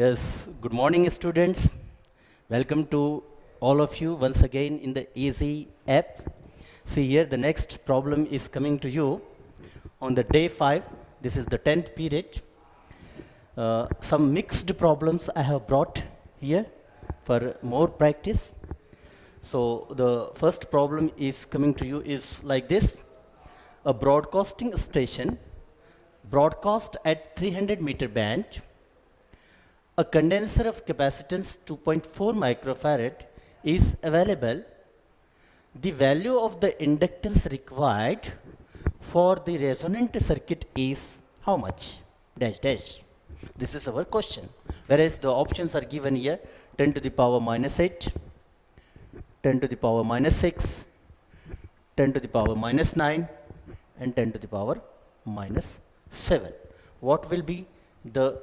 Yes, good morning, students. Welcome to all of you once again in the Easy app. See here, the next problem is coming to you on the day 5. This is the 10th period. Some mixed problems I have brought here for more practice. So the first problem is coming to you is like this. A broadcasting station broadcast at 300-meter band. A condenser of capacitance 2.4 microfarad is available. The value of the inductance required for the resonant circuit is how much? Dash dash. This is our question. Whereas the options are given here 10 to the power minus 8, 10 to the power minus 6, 10 to the power minus 9, and 10 to the power minus 7. What will be the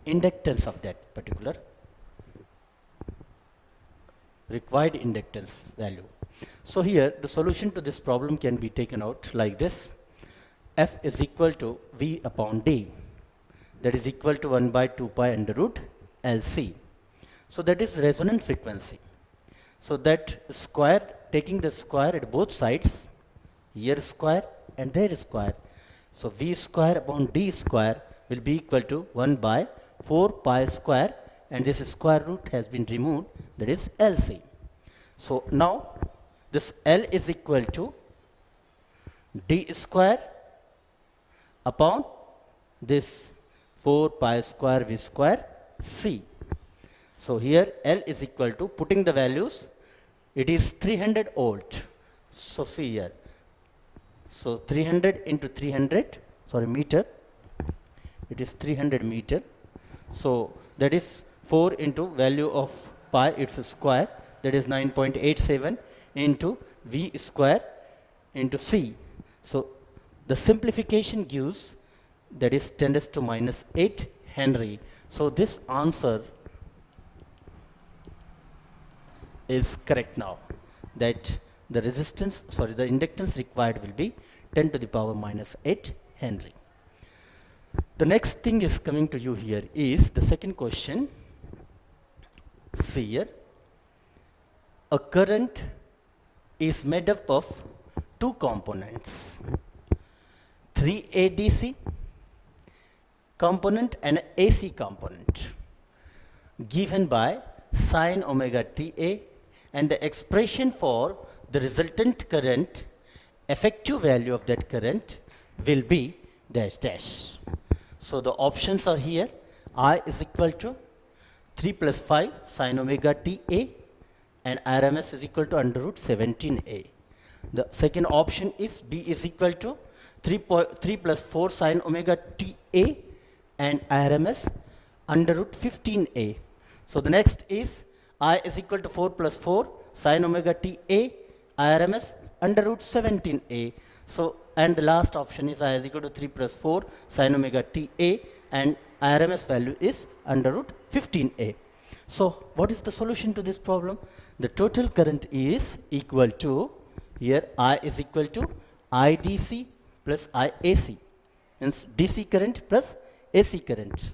inductance of that particular required inductance value? So here the solution to this problem can be taken out like this. F is equal to V upon D, that is equal to 1 by 2 pi under root LC. So that is resonant frequency. So that square, taking the square at both sides, here square and there square. So V square upon D square will be equal to 1 by 4 pi square, and this square root has been removed, that is LC. So now this L is equal to D square upon this 4 pi square V square C. So here L is equal to, putting the values, it is 300 volt. So see here, so 300 into 300, meter, it is 300 meter. So that is 4 into value of pi, it's a square, that is 9.87 into V square into C. So the simplification gives, that is 10 raised to minus 8 Henry. So this answer is correct now, that the the inductance required will be 10 to the power minus 8 Henry. The next thing is coming to you here is the second question. See here, a current is made up of two components, 3 ADC component and AC component, given by sine omega Ta, and the expression for the resultant current, effective value of that current will be dash dash. So the options are here. I is equal to 3 plus 5 sine omega Ta, and RMS is equal to under root 17a. The second option is B is equal to 3 plus 4 sine omega Ta and RMS under root 15a. So the next is I is equal to 4 plus 4 sine omega Ta RMS under root 17a. So, and the last option is I is equal to 3 plus 4 sine omega Ta, and RMS value is under root 15a. So what is the solution to this problem? The total current is equal to, here I is equal to IDC plus IAC, means DC current plus AC current.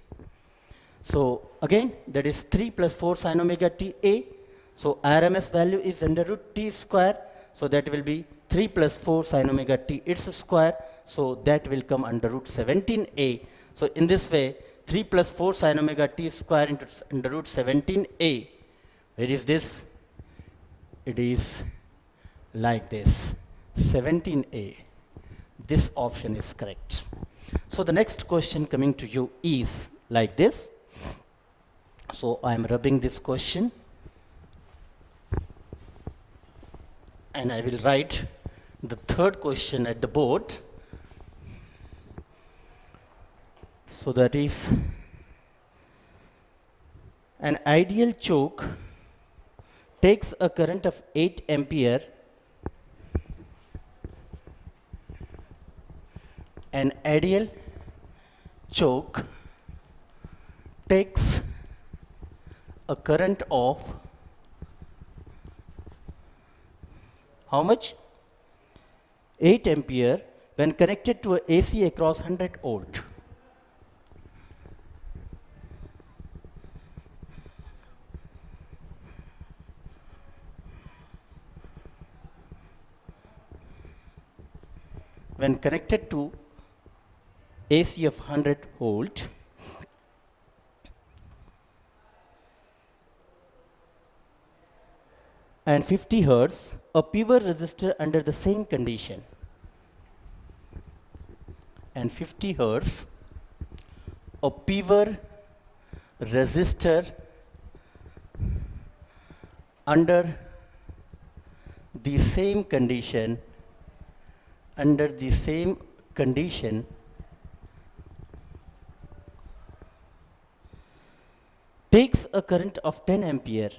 So again, that is 3 plus 4 sine omega Ta. So RMS value is under root T square. So that will be 3 plus 4 sine omega T, its square. So that will come under root 17a. So in this way, 3 plus 4 sine omega T square into under root 17a. Where is this? It is like this, 17a. This option is correct. So the next question coming to you is like this. So I am rubbing this question, and I will write the third question at the board. So that is, an ideal choke takes a current of 8 ampere. An ideal choke takes a current of how much? 8 ampere when connected to a AC across 100 volt. when connected to AC of 100 volt, and 50 hertz, a pivot resistor under the same condition, and 50 hertz, a pivot resistor under the same condition, takes a current of 10 ampere,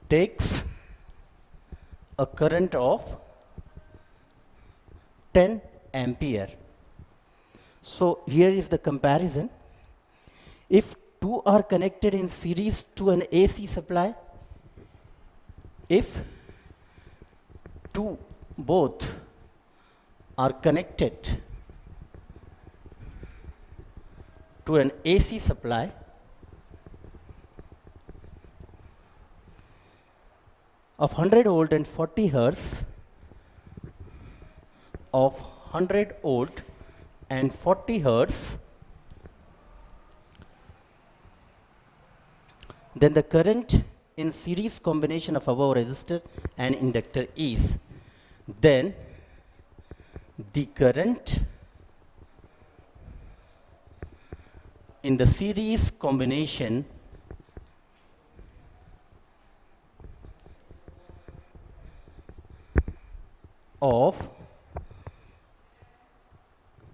takes a current of 10 ampere. So here is the comparison. If two are connected in series to an AC supply, if both are connected to an AC supply, of 100 volt and 40 hertz, of 100 volt and 40 hertz, then the current in series combination of above resistor and inductor is, then the current in the series combination of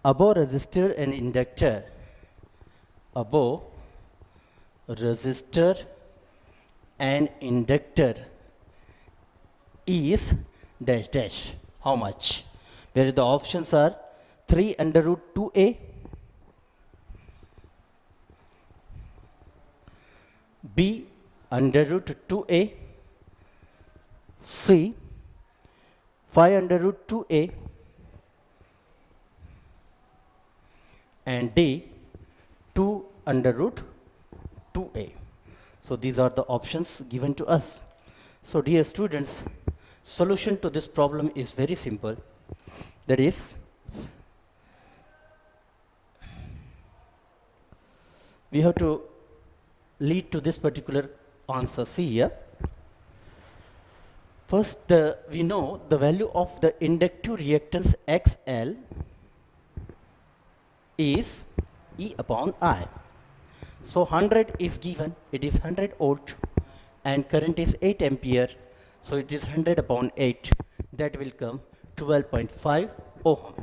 above resistor and inductor, above resistor and inductor is dash dash. How much? Where the options are 3 under root 2a, B under root 2a, C 5 under root 2a, and D 2 under root 2a. So these are the options given to us. So dear students, solution to this problem is very simple. That is, we have to lead to this particular answer. See here. First, we know the value of the inductive reactance XL is E upon I. So 100 is given, it is 100 volt and current is 8 ampere. So it is 100 upon 8, that will come 12.5 ohm.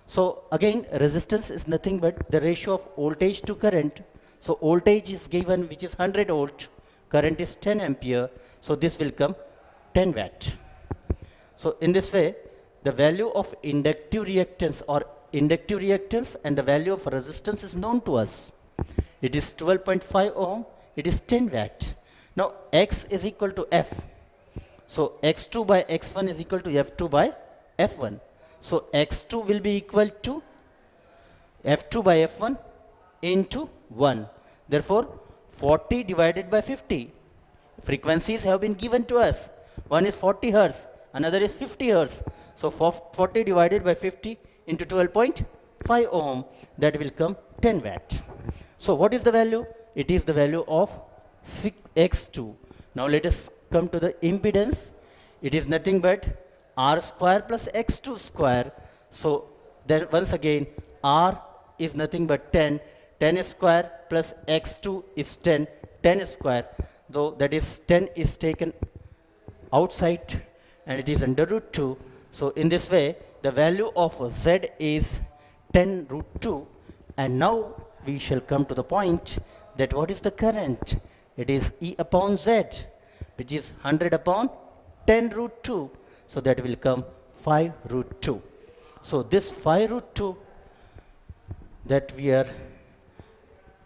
So again, resistance is nothing but the ratio of voltage to current. So voltage is given, which is 100 volt, current is 10 ampere. So this will come 10 watt. So in this way, the value of inductive reactance and the value of resistance is known to us. It is 12.5 ohm, it is 10 watt. Now X is equal to F. So X2 by X1 is equal to F2 by F1. So X2 will be equal to F2 by F1 into 1. Therefore 40 divided by 50. Frequencies have been given to us. One is 40 hertz, another is 50 hertz. So 40 divided by 50 into 12.5 ohm, that will come 10 watt. So what is the value? It is the value of X2. Now let us come to the impedance. It is nothing but R square plus X2 square. So then once again, R is nothing but 10. 10 square plus X2 is 10. 10 square. Though that is 10 is taken outside and it is under root 2. So in this way, the value of Z is 10 root 2. And now we shall come to the point that what is the current? It is E upon Z, which is 100 upon 10 root 2. So that will come 5 root 2. So this 5 root 2 that we are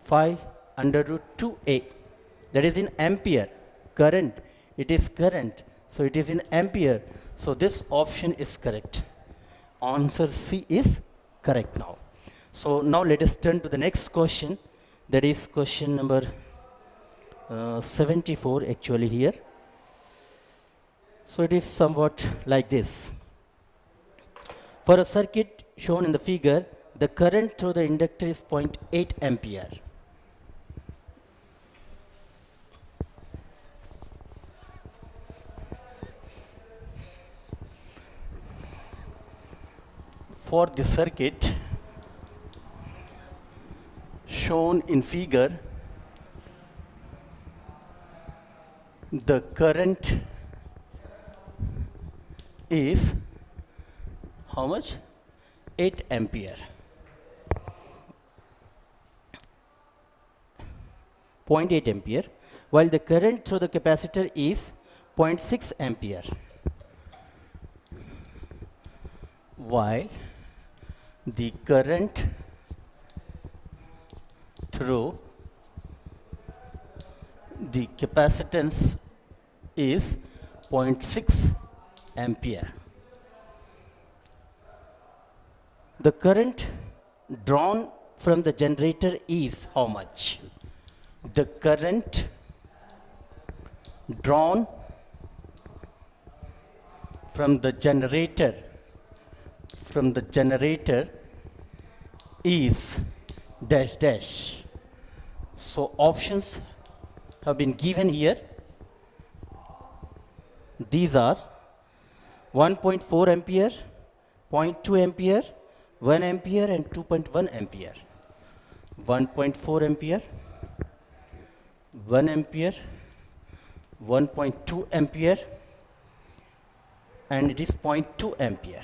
5 under root 2a, that is in ampere. Current, it is current. So it is in ampere. So this option is correct. Answer C is correct now. So now let us turn to the next question. That is question number 74 actually here. So it is somewhat like this. For a circuit shown in the figure, the current through the inductor is 0.8 ampere. For the circuit shown in figure, the current is how much? 8 ampere. 0.8 ampere, while the current through the capacitor is 0.6 ampere. While the current through the capacitance is 0.6 ampere. The current drawn from the generator is how much? The current drawn from the generator is dash dash. So options have been given here. These are 1.4 ampere, 0.2 ampere, 1 ampere and 2.1 ampere. 1.4 ampere, 1 ampere, 1.2 ampere, and it is 0.2 ampere.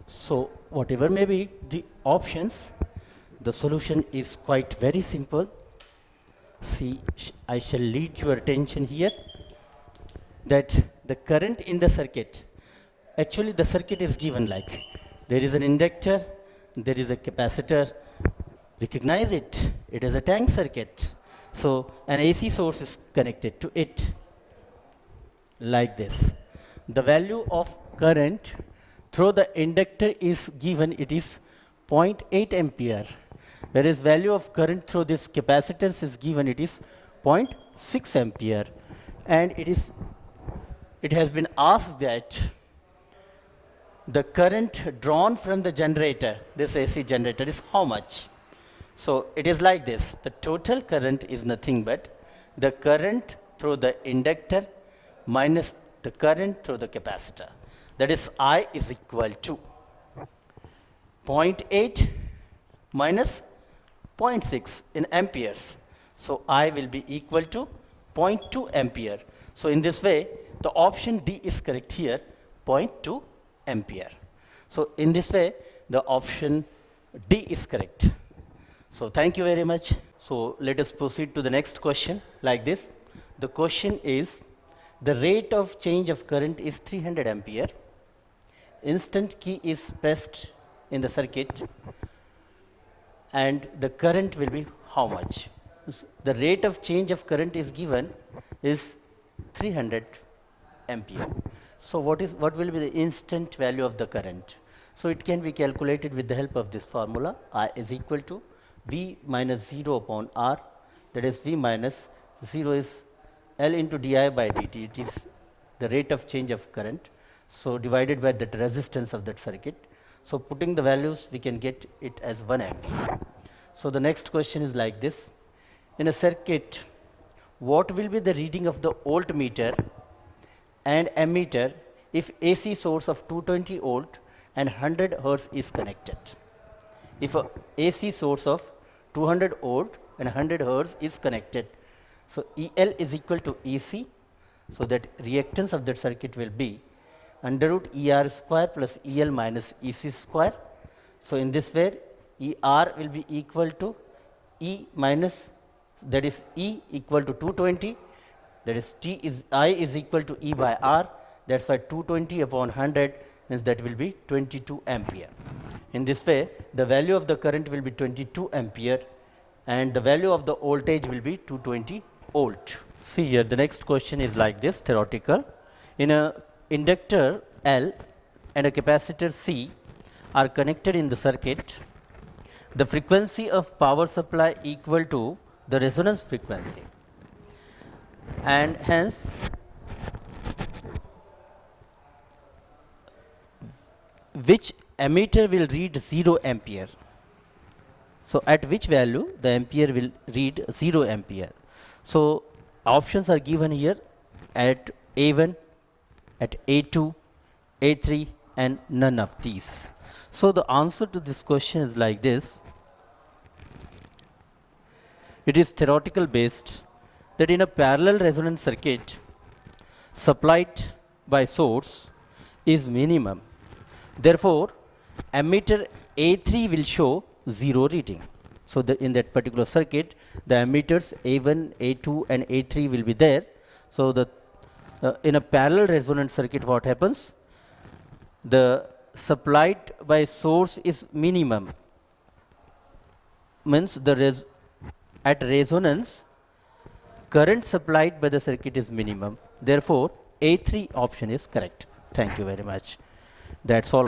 So whatever may be the options, the solution is quite very simple. See, I shall lead your attention here that the current in the circuit, actually the circuit is given like there is an inductor, there is a capacitor. Recognize it, it is a tank circuit. So an AC source is connected to it like this. The value of current through the inductor is given, it is 0.8 ampere, whereas value of current through this capacitance is given, it is 0.6 ampere, and it has been asked that the current drawn from the generator, this AC generator, is how much? So it is like this. The total current is nothing but the current through the inductor minus the current through the capacitor. That is, I is equal to 0.8 minus 0.6 in amperes. So I will be equal to 0.2 ampere. So in this way, the option D is correct here, 0.2 ampere. So in this way, the option D is correct. So thank you very much. So let us proceed to the next question like this. The question is, the rate of change of current is 300 ampere. Instant key is pressed in the circuit and the current will be how much? The rate of change of current is given is 300 ampere. So what will be the instant value of the current? So it can be calculated with the help of this formula. I is equal to V minus 0 upon R, that is V minus 0 is L into di by dt, it is the rate of change of current. So divided by the resistance of that circuit. So putting the values, we can get it as 1 ampere. So the next question is like this. In a circuit, what will be the reading of the voltmeter and ammeter if AC source of 220 volt and 100 hertz is connected? If a AC source of 200 volt and 100 hertz is connected, so EL is equal to EC, so that reactance of that circuit will be under root ER square plus EL minus EC square. So in this way, ER will be equal to E minus, that is E equal to 220, that is I is equal to E by R, that's why 220 upon 100 means that will be 22 ampere. In this way, the value of the current will be 22 ampere and the value of the voltage will be 220 volt. See here, the next question is like this, theoretical. In a inductor L and a capacitor C are connected in the circuit, the frequency of power supply equal to the resonance frequency, and hence which ammeter will read 0 ampere. So at which value the ampere will read 0 ampere. So options are given here at A1, at A2, A3 and none of these. So the answer to this question is like this. It is theoretical based that in a parallel resonance circuit supplied by source is minimum. Therefore, ammeter A3 will show 0 reading. So in that particular circuit, the ammeters A1, A2 and A3 will be there. So in a parallel resonance circuit, what happens? The supplied by source is minimum. Means at resonance, current supplied by the circuit is minimum. Therefore, A3 option is correct. Thank you very much. That's all.